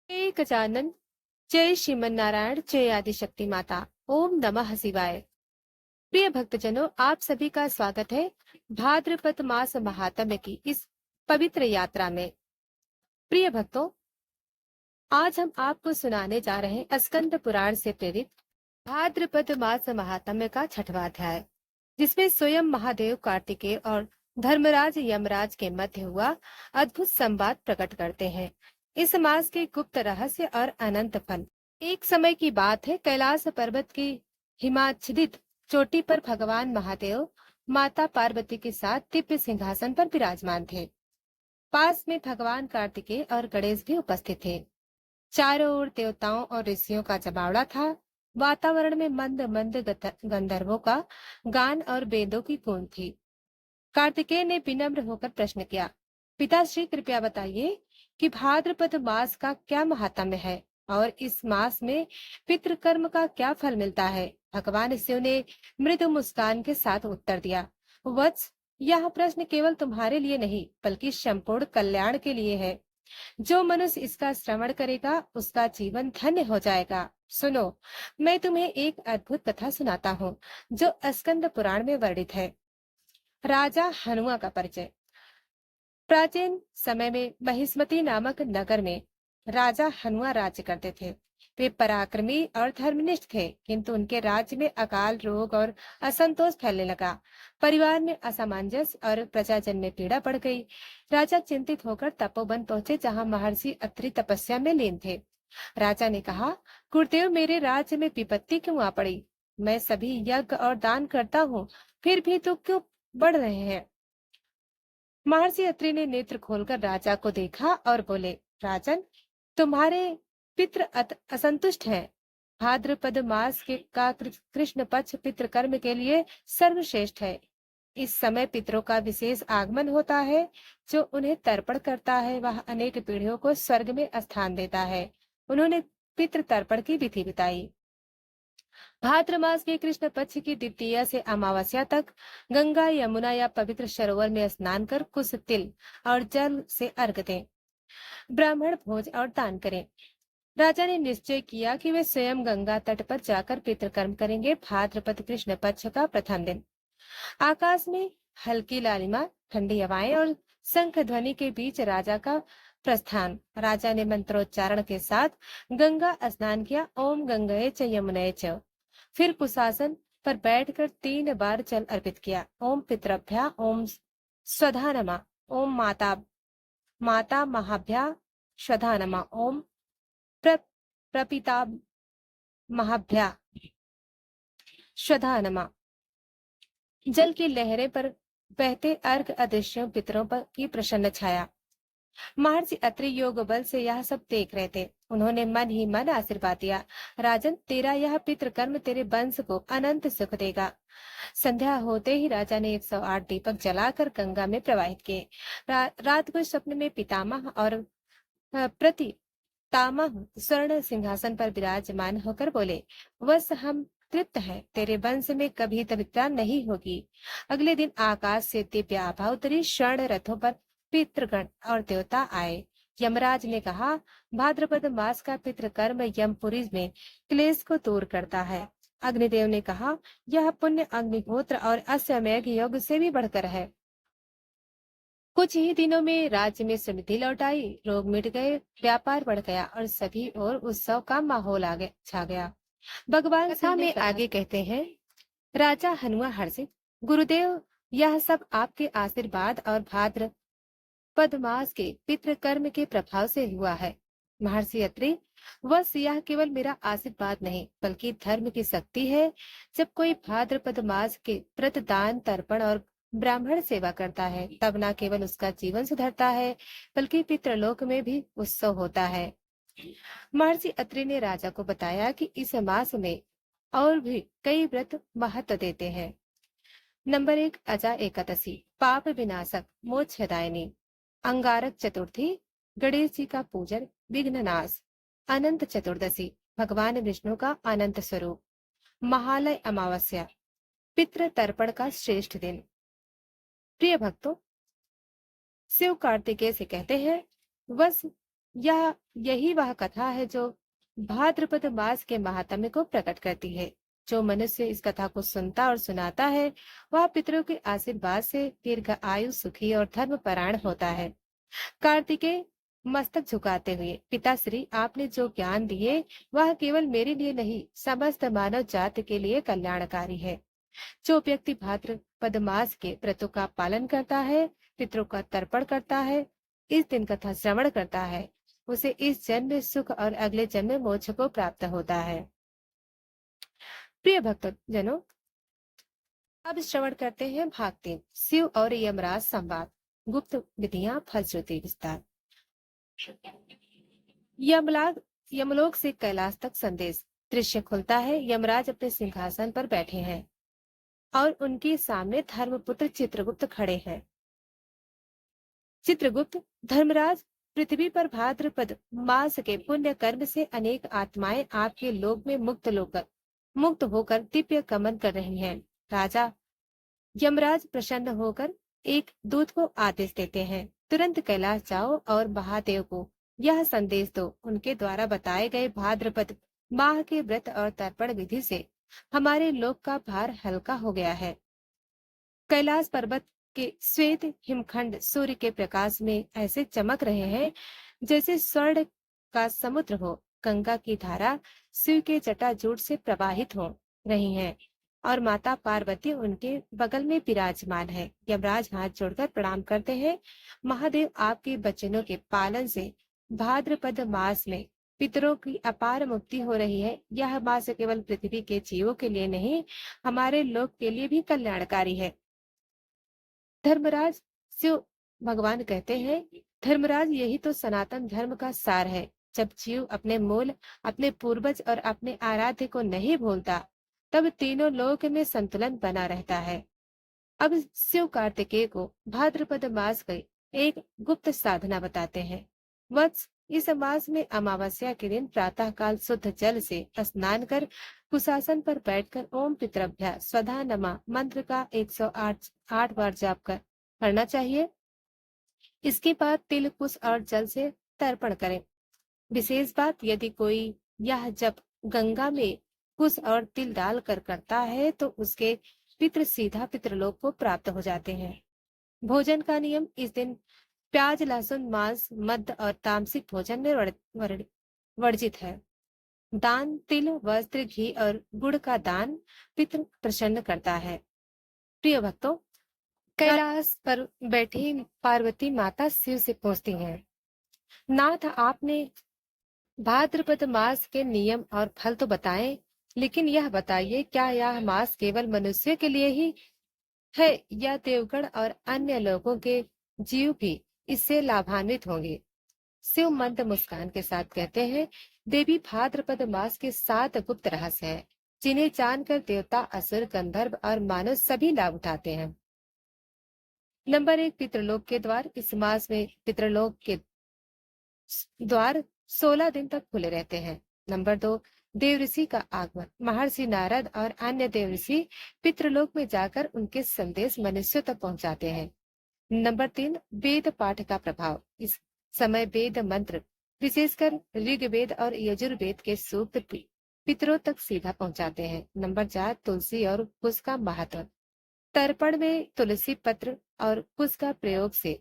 जय गजानन, जय श्रीमन नारायण, जय आदिशक्ति माता। ओम नमः शिवाय। प्रिय भक्तजनों, आप सभी का स्वागत है भाद्रपद मास महात्म्य की इस पवित्र यात्रा में। प्रिय भक्तों, आज हम आपको सुनाने जा रहे हैं स्कंद पुराण से प्रेरित भाद्रपद मास महात्म्य का 6वां अध्याय, जिसमें स्वयं महादेव कार्तिकेय और धर्मराज यमराज के मध्य हुआ अद्भुत संवाद प्रकट करते हैं। इस मास के गुप्त रहस्य और अनंत फल। एक समय की बात है, कैलाश पर्वत की हिमाच्छादित चोटी पर भगवान महादेव माता पार्वती के साथ दिव्य सिंहासन पर विराजमान थे। पास में भगवान कार्तिकेय और गणेश भी उपस्थित थे। चारों ओर देवताओं और ऋषियों का जमावड़ा था। वातावरण में मंद मंद गंधर्वों का गान और वेदों की गूंज थी। कार्तिकेय ने विनम्र होकर प्रश्न किया, पिताश्री कृपया बताइए कि भाद्रपद मास का क्या महात्म्य है और इस मास में पितृकर्म का क्या फल मिलता है। भगवान शिव ने मृदु मुस्कान के साथ उत्तर दिया, वत्स, यह प्रश्न केवल तुम्हारे लिए नहीं बल्कि संपूर्ण कल्याण के लिए है। जो मनुष्य इसका श्रवण करेगा उसका जीवन धन्य हो जाएगा। सुनो, मैं तुम्हें एक अद्भुत कथा सुनाता हूँ जो स्कंद पुराण में वर्णित है। राजा हनुमा का परिचय। प्राचीन समय में महिष्मती नामक नगर में राजा हनुमा राज्य करते थे। वे पराक्रमी और धर्मनिष्ठ थे, किंतु उनके राज्य में अकाल, रोग और असंतोष फैलने लगा। परिवार में असमंजस और प्रजाजन में पीड़ा बढ़ गई। राजा चिंतित होकर तपोवन पहुंचे, जहां महर्षि अत्रि तपस्या में लीन थे। राजा ने कहा, गुरुदेव, मेरे राज्य में विपत्ति क्यों आ पड़ी? मैं सभी यज्ञ और दान करता हूँ, फिर भी तो क्यों बढ़ रहे हैं? महर्षि अत्रि ने नेत्र खोलकर राजा को देखा और बोले, राजन, तुम्हारे पितृ असंतुष्ट हैं। भाद्रपद मास का कृष्ण पक्ष पितृकर्म के लिए सर्वश्रेष्ठ है। इस समय पितरों का विशेष आगमन होता है। जो उन्हें तर्पण करता है वह अनेक पीढ़ियों को स्वर्ग में स्थान देता है। उन्होंने पितृ तर्पण की विधि बताई। भाद्र मास के कृष्ण पक्ष की द्वितीया से अमावस्या तक गंगा, यमुना या पवित्र सरोवर में स्नान कर कुछ तिल और जल से अर्घ दें। ब्राह्मण भोज और दान करें। राजा ने निश्चय किया कि वे स्वयं गंगा तट पर जाकर पितृकर्म करेंगे। भाद्रपद कृष्ण पक्ष का प्रथम दिन आकाश में हल्की लालिमा, ठंडी हवाएं और शंख ध्वनि के बीच राजा का प्रस्थान। राजा ने मंत्रोच्चारण के साथ गंगा स्नान किया। ओम गंगे च यमुने च। फिर कुशासन पर बैठकर 3 बार जल अर्पित किया। ओम पितृभ्या, ओम स्वधा नमः, ओम माता माता महाभ्या स्वधा नमः, ओम प्रपिता महाभ्या स्वधा नमः। जल की लहरें पर बहते अर्घ अदृश्यों पितरों पर की प्रसन्न छाया। महर्षि अत्रि योग बल से यह सब देख रहे थे। उन्होंने मन ही मन आशीर्वाद दिया, राजन, तेरा यह पितृकर्म तेरे वंश को अनंत सुख देगा। संध्या होते ही राजा ने 108 दीपक जलाकर गंगा में प्रवाहित किए। रात को स्वप्न में पितामह और प्रति तामह स्वर्ण सिंहासन पर विराजमान होकर बोले, वस, हम तृप्त है, तेरे वंश में कभी दरिद्रता नहीं होगी। अगले दिन आकाश से दिव्य आभा उतरी। स्वर्ण रथों पर पितृगण और देवता आए। यमराज ने कहा, भाद्रपद मास का पितृकर्म यमपुरी में क्लेश को दूर करता है। अग्निदेव ने कहा, यह पुण्य अग्निहोत्र और अश्वमेध योग से भी बढ़कर है। कुछ ही दिनों में राज्य में समृद्धि लौट आई। रोग मिट गए, व्यापार बढ़ गया और सभी और उत्सव का माहौल आगे छा गया। भगवान कथा में आगे कहते हैं, राजा हनुआ हर्षित, गुरुदेव, यह सब आपके आशीर्वाद और भाद्रपद मास के पितृकर्म के प्रभाव से हुआ है। महर्षि अत्रि, बस यह केवल मेरा आशीर्वाद नहीं बल्कि धर्म की शक्ति है। जब कोई भाद्रपद मास के व्रत, दान, तर्पण और ब्राह्मण सेवा करता है, तब न केवल उसका जीवन सुधरता है बल्कि पितृलोक में भी उत्सव होता है। महर्षि अत्रि ने राजा को बताया कि इस मास में और भी कई व्रत महत्व देते हैं। नंबर 1, अजा एकादशी, पाप विनाशक, मोक्षदायिनी। अंगारक चतुर्थी, गणेश जी का पूजन, विघ्न नाश। अनंत चतुर्दशी, भगवान विष्णु का अनंत स्वरूप। महालय अमावस्या, पितृ तर्पण का श्रेष्ठ दिन। प्रिय भक्तों, शिव कार्तिकेय से कहते हैं, बस यही वह कथा है जो भाद्रपद मास के महात्म्य को प्रकट करती है। जो मनुष्य इस कथा को सुनता और सुनाता है, वह पितरों के आशीर्वाद से दीर्घ आयु, सुखी और धर्मपरायण होता है। कार्तिकेय मस्तक झुकाते हुए, पिताश्री, आपने जो ज्ञान दिए वह केवल मेरे लिए नहीं, समस्त मानव जाति के लिए कल्याणकारी है। जो व्यक्ति भाद्रपद मास के व्रतों का पालन करता है, पितरों का तर्पण करता है, इस दिन कथा श्रवण करता है, उसे इस जन्म में सुख और अगले जन्म में मोक्ष को प्राप्त होता है। प्रिय भक्तजनों, अब श्रवण करते हैं भाग 3, शिव और यमराज संवाद, गुप्त विधियां, फलश्रुति विस्तार। यमलाग यमलोक से कैलाश तक संदेश। दृश्य खुलता है। यमराज अपने सिंहासन पर बैठे हैं और उनके सामने धर्मपुत्र चित्रगुप्त खड़े हैं। चित्रगुप्त, धर्मराज, पृथ्वी पर भाद्रपद मास के पुण्य कर्म से अनेक आत्माएं आपके लोक में मुक्त होकर दिव्य गमन कर रही हैं। राजा यमराज प्रसन्न होकर एक दूत को आदेश देते हैं, तुरंत कैलाश जाओ और महादेव को यह संदेश दो, उनके द्वारा बताए गए भाद्रपद माह के व्रत और तर्पण विधि से हमारे लोक का भार हल्का हो गया है। कैलाश पर्वत के श्वेत हिमखंड सूर्य के प्रकाश में ऐसे चमक रहे हैं जैसे स्वर्ण का समुद्र हो। गंगा की धारा शिव के जटाजूट से प्रवाहित हो रही है और माता पार्वती उनके बगल में विराजमान है। यमराज हाथ जोड़कर प्रणाम करते हैं। महादेव, आपके वचनों के पालन से भाद्रपद मास में पितरों की अपार मुक्ति हो रही है। यह मास केवल पृथ्वी के जीवों के लिए नहीं, हमारे लोक के लिए भी कल्याणकारी है। धर्मराज, शिव भगवान कहते हैं, धर्मराज, यही तो सनातन धर्म का सार है। जब जीव अपने मूल, अपने पूर्वज और अपने आराध्य को नहीं भूलता, तब तीनों लोक में संतुलन बना रहता है। अब शिव कार्तिकेय को भाद्रपद मास की एक गुप्त साधना बताते हैं। वत्स, इस मास में अमावस्या के दिन प्रातः काल शुद्ध जल से स्नान कर कुशासन पर बैठकर ओम पितृभ्यः स्वधा नमः मंत्र का 108 बार जाप करना चाहिए। इसके बाद तिल, कुश और जल से तर्पण करें। विशेष बात, यदि कोई यह जप गंगा में कुश और तिल डालकर करता है तो उसके पितृ सीधा पितृलोक को प्राप्त हो जाते हैं। भोजन का नियम, इस दिन प्याज, लहसुन, मांस, मद्य और तामसिक भोजन में वर्जित है। दान, तिल, वस्त्र, घी और गुड़ का दान पितृ प्रसन्न करता है। प्रिय भक्तों, कैलाश पर बैठी पार्वती माता शिव से पूछती हैं, नाथ, आपने भाद्रपद मास के नियम और फल तो बताएं, लेकिन यह बताइए, क्या यह मास केवल मनुष्य के लिए ही है या देवगण और अन्य लोगों के जीव भी इससे लाभान्वित होंगे? शिव मंद मुस्कान के साथ कहते हैं, देवी, भाद्रपद मास के 7 गुप्त रहस्य हैं, जिन्हें जानकर देवता, असुर, गंधर्व और मानव सभी लाभ उठाते हैं। नंबर 1, पितृलोक के द्वार। इस मास में पितृलोक के द्वार 16 दिन तक खुले रहते हैं। नंबर 2, देवऋषि का आगमन। महर्षि नारद और अन्य देवऋषि पितृलोक में जाकर उनके संदेश मनुष्यों तक पहुंचाते हैं। नंबर 3, वेद पाठ का प्रभाव। इस समय वेद मंत्र, विशेषकर ऋग्वेद और यजुर्वेद के सूक्त पितरों तक सीधा पहुंचाते हैं। नंबर 4, तुलसी और कुश का महत्व। तर्पण में तुलसी पत्र और कुश का प्रयोग से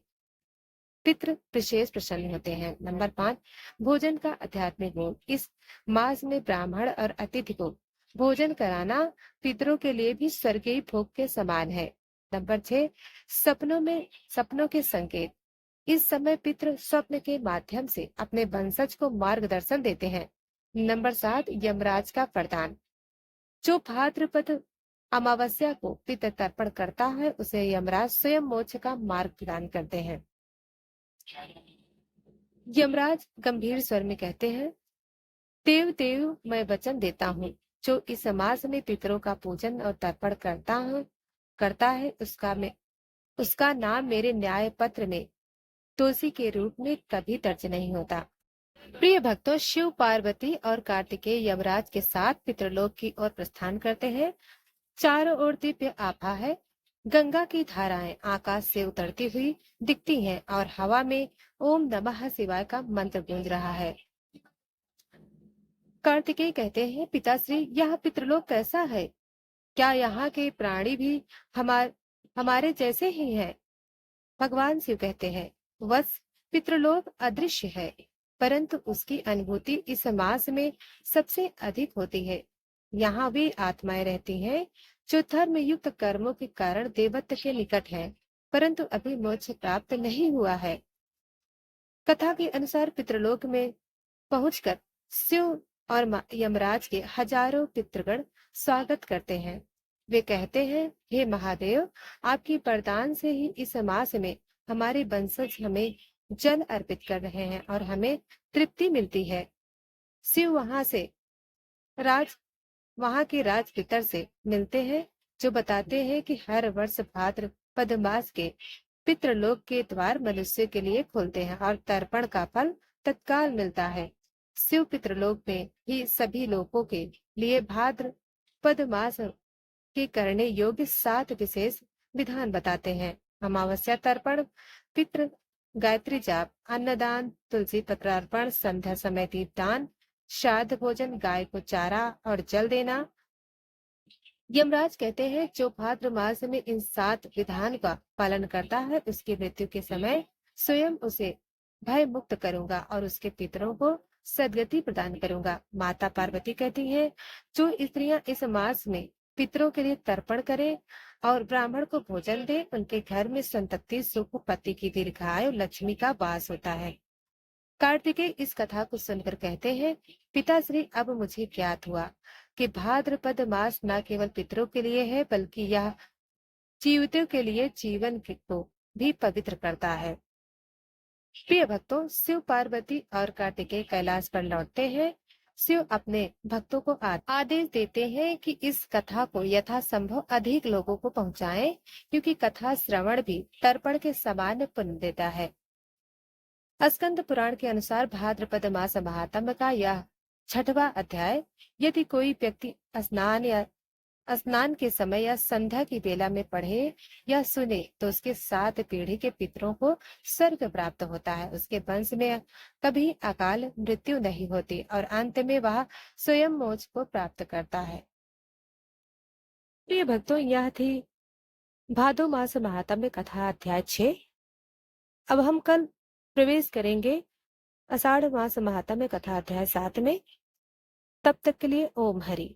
पितृ विशेष प्रसन्न होते हैं। नंबर 5, भोजन का आध्यात्मिक गुण। इस मास में ब्राह्मण और अतिथि को भोजन कराना पितरों के लिए भी स्वर्गीय भोग के समान है। नंबर 6, सपनों के संकेत। इस समय पितृ स्वप्न के माध्यम से अपने वंशज को मार्गदर्शन देते हैं। नंबर 7, यमराज का वरदान। जो भाद्रपद अमावस्या को पितृ तर्पण करता है, उसे यमराज स्वयं मोक्ष का मार्ग प्रदान करते हैं। यमराज गंभीर स्वर में कहते हैं, देव देव, मैं वचन देता हूँ, जो इस मास में पितरों का पूजन और तर्पण करता है उसका नाम मेरे न्याय पत्र में तुलसी के रूप में कभी दर्ज नहीं होता। प्रिय भक्तों, शिव, पार्वती और कार्तिकेय यमराज के साथ पितृलोक की ओर प्रस्थान करते हैं। चारों ओर दिव्य आभा है। गंगा की धाराएं आकाश से उतरती हुई दिखती हैं और हवा में ओम नमः शिवाय का मंत्र गूंज रहा है। कार्तिकेय कहते हैं, पिताश्री यह पितृलोक कैसा है? क्या यहाँ के प्राणी भी हमारे जैसे ही हैं? भगवान शिव कहते हैं, वत्स, पितृलोक अदृश्य है, परंतु उसकी अनुभूति इस मास में सबसे अधिक होती है। यहाँ वे आत्माएं रहती हैं जो धर्म युक्त कर्मों के कारण देवत्व के निकट हैं, परंतु अभी मोक्ष प्राप्त नहीं हुआ है। कथा के अनुसार पितृलोक में पहुंचकर शिव और यमराज के हजारों पितृगण स्वागत करते हैं। वे कहते हैं, हे महादेव, आपकी वरदान से ही इस मास में हमारे वंशज हमें जल अर्पित कर रहे हैं और हमें तृप्ति मिलती है। शिव राज वहां के राज पितर से मिलते हैं, जो बताते हैं कि हर वर्ष भाद्रपद मास के पितृलोक के द्वार मनुष्य के लिए खोलते हैं और तर्पण का फल तत्काल मिलता है। शिव पितृलोक में ही सभी लोगों के लिए भाद्रपद मास के करने योग्य 7 विशेष विधान बताते हैं। अमावस्या तर्पण, पितृ गायत्री जाप, अन्नदान, तुलसी पत्रार्पण, संध्या समय दीपदान, श्राद्ध भोजन, गाय को चारा और जल देना। यमराज कहते हैं, जो भाद्र मास में इन 7 विधान का पालन करता है, उसकी मृत्यु के समय स्वयं उसे भय मुक्त करूंगा और उसके पितरों को सदगति प्रदान करूंगा। माता पार्वती कहती है, जो स्त्रियां इस मास में पितरों के लिए तर्पण करें और ब्राह्मण को भोजन दे, उनके घर में संतति, सुख, पति की दीर्घायु, लक्ष्मी का वास होता है। कार्तिकेय इस कथा को सुनकर कहते हैं, पिताश्री, अब मुझे ज्ञात हुआ कि भाद्रपद मास न केवल पितरों के लिए है, बल्कि यह जीवितों के लिए जीवन को भी पवित्र करता है। प्रिय भक्तों, शिव पार्वती और कार्तिकेय कैलाश पर लौटते हैं। शिव अपने भक्तों को आदेश देते हैं कि इस कथा को यथासंभव अधिक लोगों को पहुंचाएं, क्योंकि कथा श्रवण भी तर्पण के समान पुण्य देता है। स्कंद पुराण के अनुसार भाद्रपद मास महात्म्य का यह 6वां अध्याय यदि कोई व्यक्ति स्नान के समय या संध्या की बेला में पढ़े या सुने तो उसके 7 पीढ़ी के पितरों को स्वर्ग प्राप्त होता है। उसके वंश में कभी अकाल मृत्यु नहीं होती और अंत में वह स्वयं मोक्ष को प्राप्त करता है। प्रिय भक्तों, यह थी भादो मास महात्म्य कथा अध्याय 6। अब हम कल प्रवेश करेंगे आषाढ़ मास महात्म्य कथा अध्याय 7 में। तब तक के लिए ओम हरि।